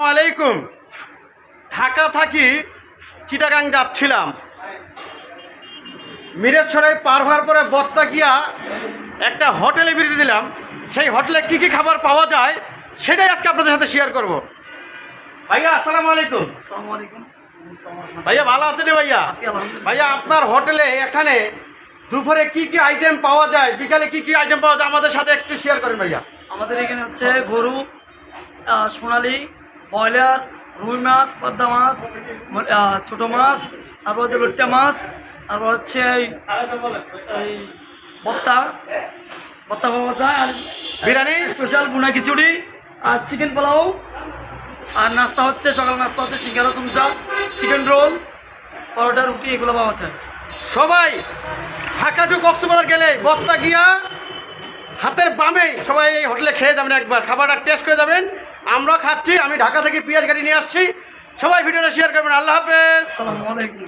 আলাইকুম। ঢাকা থাকি চিটাগাং যাচ্ছিলাম, মিরেশ্বরে পার হওয়ার পরে বত্তা গিয়া একটা হোটেলে বিরতি দিলাম। সেই হোটেলে কী কী খাবার পাওয়া যায় সেটাই আজকে আপনাদের সাথে শেয়ার করব। ভাইয়া আসসালামু আলাইকুম। ভাইয়া ভালো আছেন ভাইয়া? ভাইয়া আপনার হোটেলে এখানে দুপুরে কি কি আইটেম পাওয়া যায়, বিকালে কি কি আইটেম পাওয়া যায় আমাদের সাথে একটু শেয়ার করেন ভাইয়া। আমাদের এখানে হচ্ছে গরু, সোনালি, ব্রয়লার, রুই মাছ, পদ্মা মাছ, ছোটো মাছ, তারপর হচ্ছে লোট্টা মাছ, তারপর হচ্ছে এই ভর্তা পাওয়া যায়, আর বিরিয়ানি, স্পেশাল বুনা খিচুড়ি, আর চিকেন পোলাও, আর নাস্তা হচ্ছে সকাল নাস্তা হচ্ছে সিঙ্গারা, সমোসা, চিকেন রোল, পরোটা, রুটি, এগুলো পাওয়া যায়। সবাই ঢাকা টু কক্সবাজার গেলে বত্তা গিয়া হাতের বামে সবাই এই হোটেলে খেয়ে যাবেন, একবার খাবারটা টেস্ট করে যাবেন। আমরা খাচ্ছি, আমি ঢাকা থেকে পেঁয়াজ গাড়ি নিয়ে আসছি। সবাই ভিডিওটা শেয়ার করবেন। আল্লাহ হাফেজ। আসসালামু আলাইকুম।